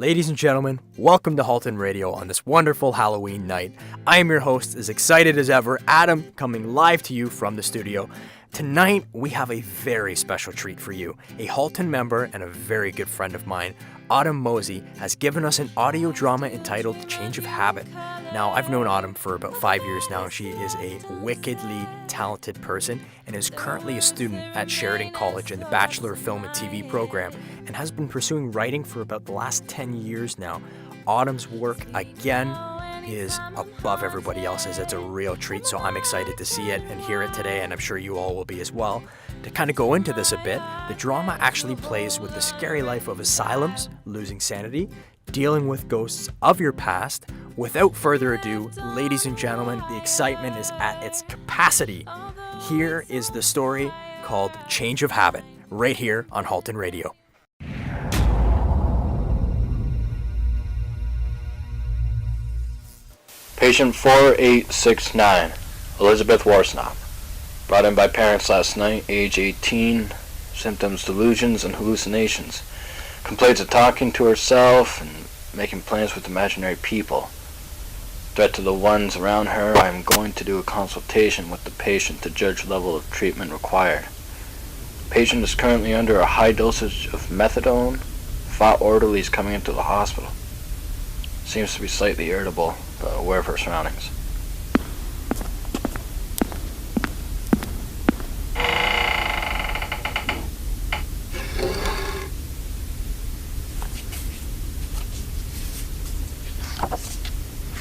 Ladies and gentlemen, welcome to Halton Radio on this wonderful Halloween night. I am your host, as excited as ever, Adam, coming live to you from the studio. Tonight, we have a very special treat for you. A Halton member and a very good friend of mine, Autumn Mosey, has given us an audio drama entitled Change of Habit. Now, I've known Autumn for about 5 years now. She is a wickedly talented person and is currently a student at Sheridan College in the Bachelor of Film and TV program and has been pursuing writing for about the last 10 years now. Autumn's work, again, is above everybody else's. It's a real treat, so I'm excited to see it and hear it today, and I'm sure you all will be as well. To kind of go into this a bit, the drama actually plays with the scary life of asylums, losing sanity, dealing with ghosts of your past. Without further ado, ladies and gentlemen, the excitement is at its capacity. Here is the story called Change of Habit, right here on Halton Radio. Patient 4869, Elizabeth Warsnop. Brought in by parents last night, age 18, symptoms delusions and hallucinations. Complaints of talking to herself and making plans with imaginary people. Threat to the ones around her. I am going to do a consultation with the patient to judge level of treatment required. Patient is currently under a high dosage of methadone. Thought orderly is coming into the hospital. Seems to be slightly irritable, but aware of her surroundings.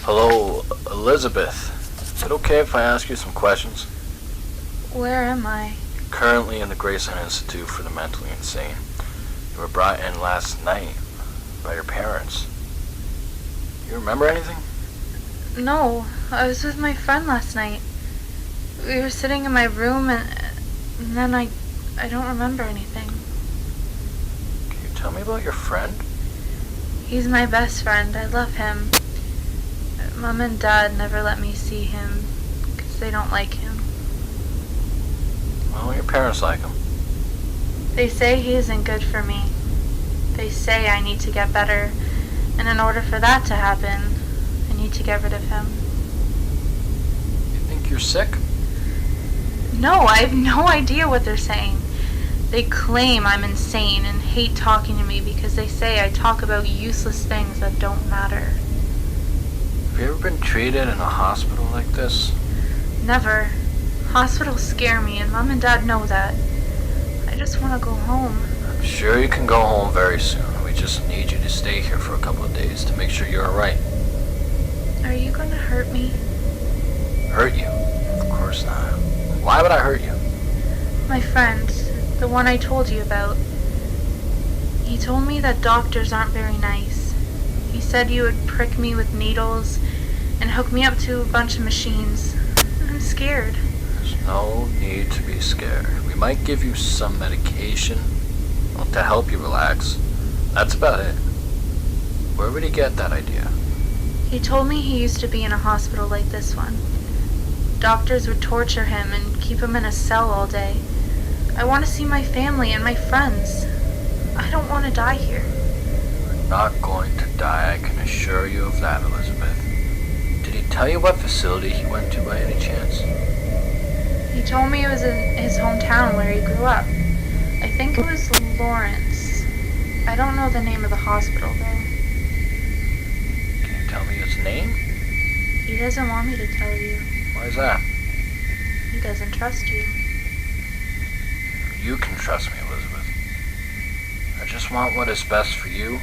Hello, Elizabeth. Is it okay if I ask you some questions? Where am I? Currently in the Graceland Institute for the Mentally Insane. You were brought in last night by your parents. You remember anything? No, I was with my friend last night. We were sitting in my room and then I don't remember anything. Can you tell me about your friend? He's my best friend. I love him. Mom and Dad never let me see him because they don't like him. Well, your parents like him. They say he isn't good for me. They say I need to get better, and in order for that to happen, I need to get rid of him. You think you're sick? No, I have no idea what they're saying. They claim I'm insane and hate talking to me because they say I talk about useless things that don't matter. Have you ever been treated in a hospital like this? Never. Hospitals scare me, and Mom and Dad know that. I just want to go home. I'm sure you can go home very soon. We just need you to stay here for a couple of days to make sure you're alright. Are you going to hurt me? Hurt you? Of course not. Why would I hurt you? My friend, the one I told you about. He told me that doctors aren't very nice. He said you would prick me with needles and hook me up to a bunch of machines. I'm scared. There's no need to be scared. We might give you some medication to help you relax. That's about it. Where would he get that idea? He told me he used to be in a hospital like this one. Doctors would torture him and keep him in a cell all day. I want to see my family and my friends. I don't want to die here. You're not going to die, I can assure you of that, Elizabeth. Did he tell you what facility he went to by any chance? He told me it was in his hometown where he grew up. I think it was Lawrence. I don't know the name of the hospital, though. Can you tell me his name? He doesn't want me to tell you. Why is that? He doesn't trust you. You can trust me, Elizabeth. I just want what is best for you.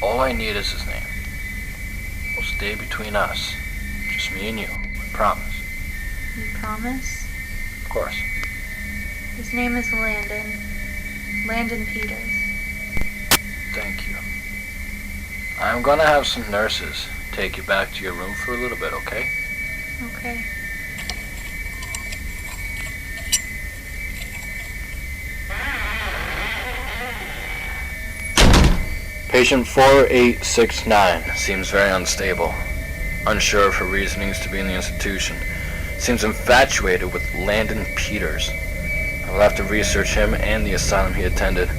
All I need is his name. We'll stay between us. Just me and you. I promise. You promise? Of course. His name is Landon. Landon Peters. Thank you. I'm gonna have some nurses take you back to your room for a little bit, okay? Okay. Patient 4869 seems very unstable. Unsure of her reasonings to be in the institution. Seems infatuated with Landon Peters. I will have to research him and the asylum he attended.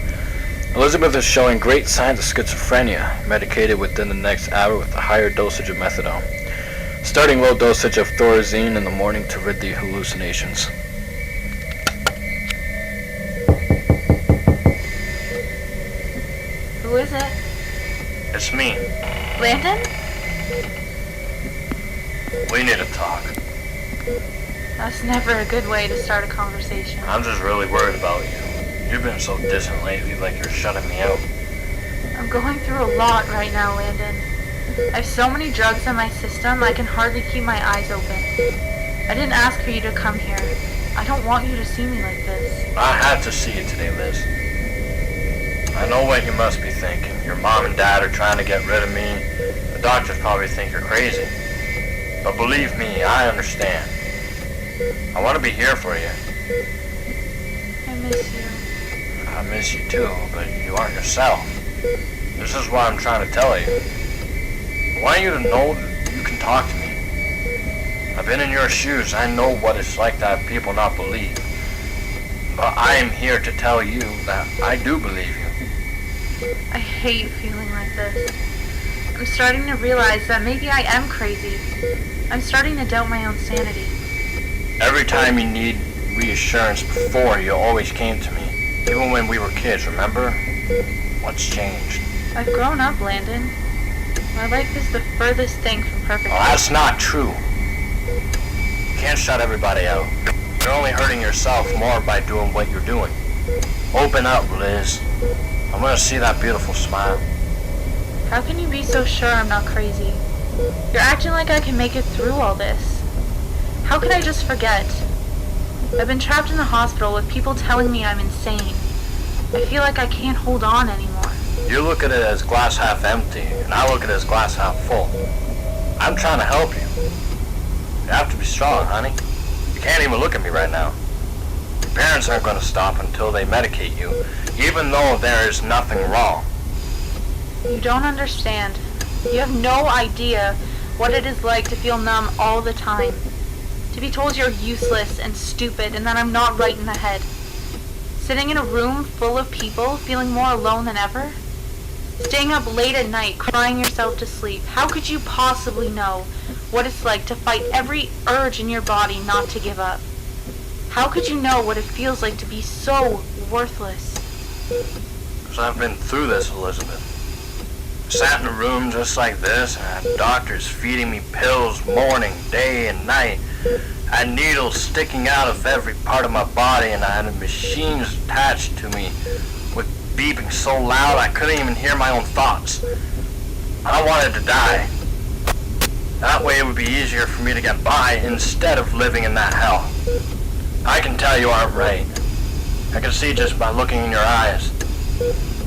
Elizabeth is showing great signs of schizophrenia, medicated within the next hour with a higher dosage of methadone. Starting low dosage of Thorazine in the morning to rid the hallucinations. Who is it? It's me. Landon? We need to talk. That's never a good way to start a conversation. I'm just really worried about you. You've been so distant lately, like you're shutting me out. I'm going through a lot right now, Landon. I have so many drugs in my system, I can hardly keep my eyes open. I didn't ask for you to come here. I don't want you to see me like this. I had to see you today, Liz. I know what you must be thinking. Your mom and dad are trying to get rid of me. The doctors probably think you're crazy. But believe me, I understand. I want to be here for you. I miss you. I miss you too, but you aren't yourself. This is what I'm trying to tell you. I want you to know that you can talk to me. I've been in your shoes. I know what it's like to have people not believe. But I am here to tell you that I do believe you. I hate feeling like this. I'm starting to realize that maybe I am crazy. I'm starting to doubt my own sanity. Every time you need reassurance before, you always came to me. Even when we were kids, remember? What's changed? I've grown up, Landon. My life is the furthest thing from perfect. Oh, that's not true. You can't shut everybody out. You're only hurting yourself more by doing what you're doing. Open up, Liz. I want to see that beautiful smile. How can you be so sure I'm not crazy? You're acting like I can make it through all this. How could I just forget? I've been trapped in the hospital with people telling me I'm insane. I feel like I can't hold on anymore. You look at it as glass half empty, and I look at it as glass half full. I'm trying to help you. You have to be strong, honey. You can't even look at me right now. Your parents aren't going to stop until they medicate you, even though there is nothing wrong. You don't understand. You have no idea what it is like to feel numb all the time. To be told you're useless and stupid and that I'm not right in the head. Sitting in a room full of people, feeling more alone than ever. Staying up late at night, crying yourself to sleep. How could you possibly know what it's like to fight every urge in your body not to give up? How could you know what it feels like to be so worthless? Because I've been through this, Elizabeth. I sat in a room just like this, and I had doctors feeding me pills morning, day, and night. I had needles sticking out of every part of my body, and I had machines attached to me with beeping so loud I couldn't even hear my own thoughts. I wanted to die. That way it would be easier for me to get by instead of living in that hell. I can tell you aren't right. I can see just by looking in your eyes.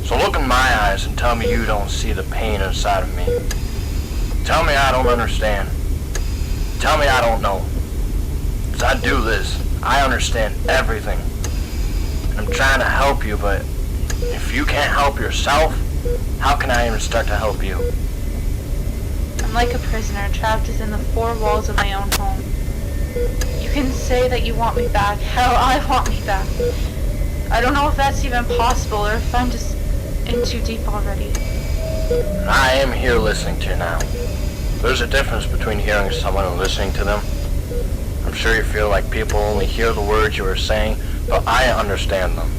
So look in my eyes and tell me you don't see the pain inside of me. Tell me I don't understand. Tell me I don't know. Because I do this. I understand everything. And I'm trying to help you, but if you can't help yourself, how can I even start to help you? I'm like a prisoner trapped within the four walls of my own home. You can say that you want me back. Hell, I want me back. I don't know if that's even possible or if I'm just in too deep already. I am here listening to you now. There's a difference between hearing someone and listening to them. I'm sure you feel like people only hear the words you are saying, but I understand them.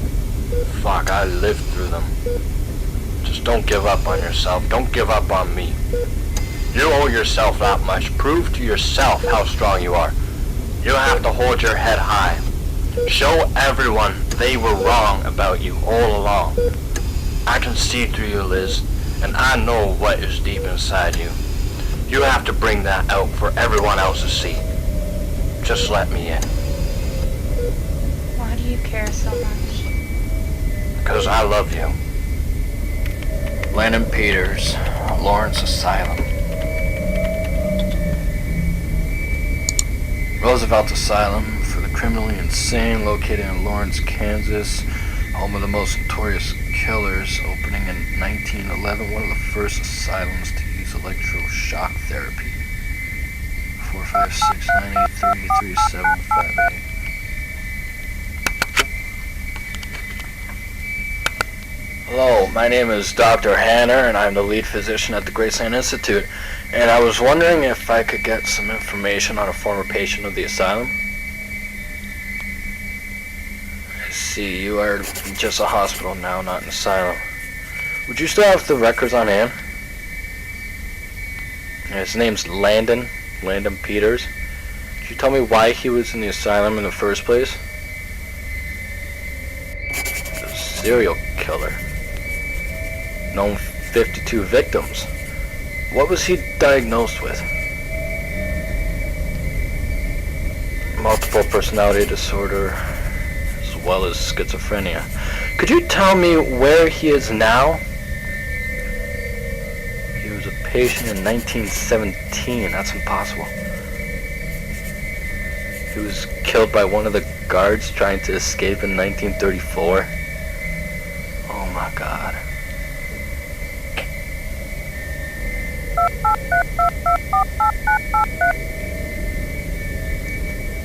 Fuck, I lived through them. Just don't give up on yourself. Don't give up on me. You owe yourself that much. Prove to yourself how strong you are. You have to hold your head high. Show everyone they were wrong about you all along. I can see through you, Liz, and I know what is deep inside you. You have to bring that out for everyone else to see. Just let me in. Why do you care so much? Because I love you. Landon Peters, Lawrence Asylum. Roosevelt Asylum for the criminally insane, located in Lawrence, Kansas, home of the most notorious killers, opening in 1911, one of the first asylums to use electroshock therapy. 456-983-3758. Hello, my name is Dr. Hanner, and I'm the lead physician at the Graceland Institute. And I was wondering if I could get some information on a former patient of the asylum. I see, you are just a hospital now, not an asylum. Would you still have the records on hand? His name's Landon Peters. Could you tell me why he was in the asylum in the first place? A serial killer. Known 52 victims. What was he diagnosed with? Multiple personality disorder, as well as schizophrenia. Could you tell me where he is now? He was a patient in 1917. That's impossible. He was killed by one of the guards trying to escape in 1934. Oh my God.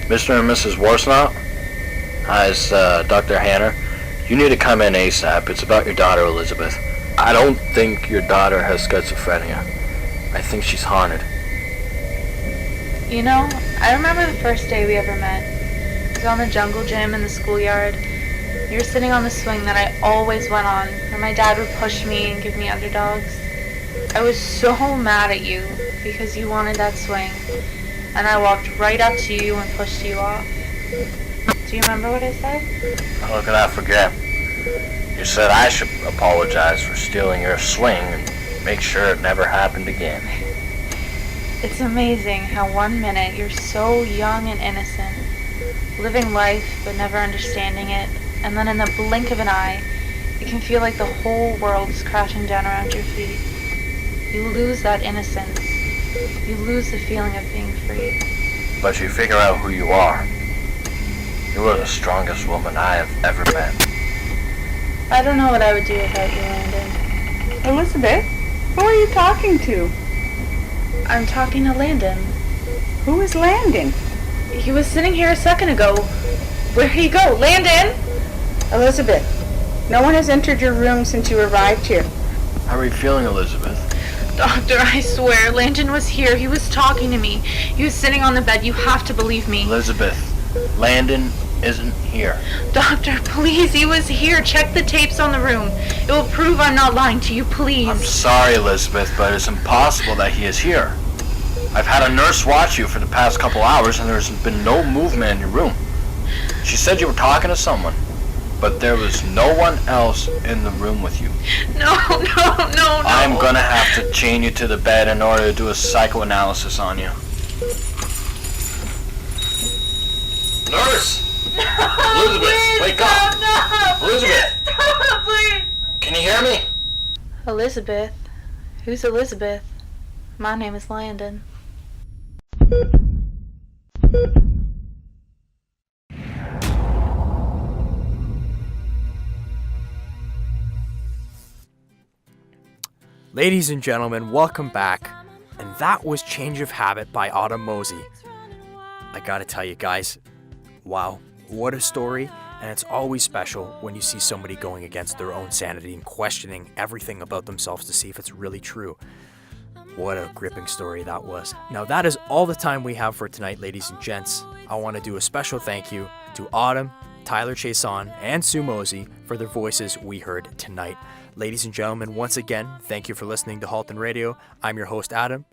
Mr. and Mrs. Warsnop? Hi, it's Dr. Hanner. You need to come in ASAP. It's about your daughter, Elizabeth. I don't think your daughter has schizophrenia. I think she's haunted. You know, I remember the first day we ever met. It was on the jungle gym in the schoolyard. You were sitting on the swing that I always went on, where my dad would push me and give me underdogs. I was so mad at you because you wanted that swing, and I walked right up to you and pushed you off. Do you remember what I said? How could I forget? You said I should apologize for stealing your swing and make sure it never happened again. It's amazing how 1 minute you're so young and innocent, living life but never understanding it, and then in the blink of an eye, it can feel like the whole world is crashing down around your feet. You lose that innocence. You lose the feeling of being free. But you figure out who you are. You are the strongest woman I have ever met. I don't know what I would do without you, Landon. Elizabeth, who are you talking to? I'm talking to Landon. Who is Landon? He was sitting here a second ago. Where'd he go? Landon! Elizabeth, no one has entered your room since you arrived here. How are you feeling, Elizabeth? Doctor, I swear, Landon was here. He was talking to me. He was sitting on the bed. You have to believe me. Elizabeth, Landon isn't here. Doctor, please, he was here. Check the tapes on the room. It will prove I'm not lying to you, please. I'm sorry, Elizabeth, but it's impossible that he is here. I've had a nurse watch you for the past couple hours, and there's been no movement in your room. She said you were talking to someone, but there was no one else in the room with you. No. I'm gonna have to chain you to the bed in order to do a psychoanalysis on you. Nurse! Elizabeth, please, wake up! No. Elizabeth! Stop, please! Can you hear me? Elizabeth? Who's Elizabeth? My name is Landon. Ladies and gentlemen, welcome back. And that was Change of Habit by Autumn Mosey. I gotta tell you guys, wow, what a story. And it's always special when you see somebody going against their own sanity and questioning everything about themselves to see if it's really true. What a gripping story that was. Now that is all the time we have for tonight, ladies and gents. I want to do a special thank you to Autumn, Tyler Chason, and Sue Mosey for their voices we heard tonight. Ladies and gentlemen, once again, thank you for listening to Halton Radio. I'm your host, Adam.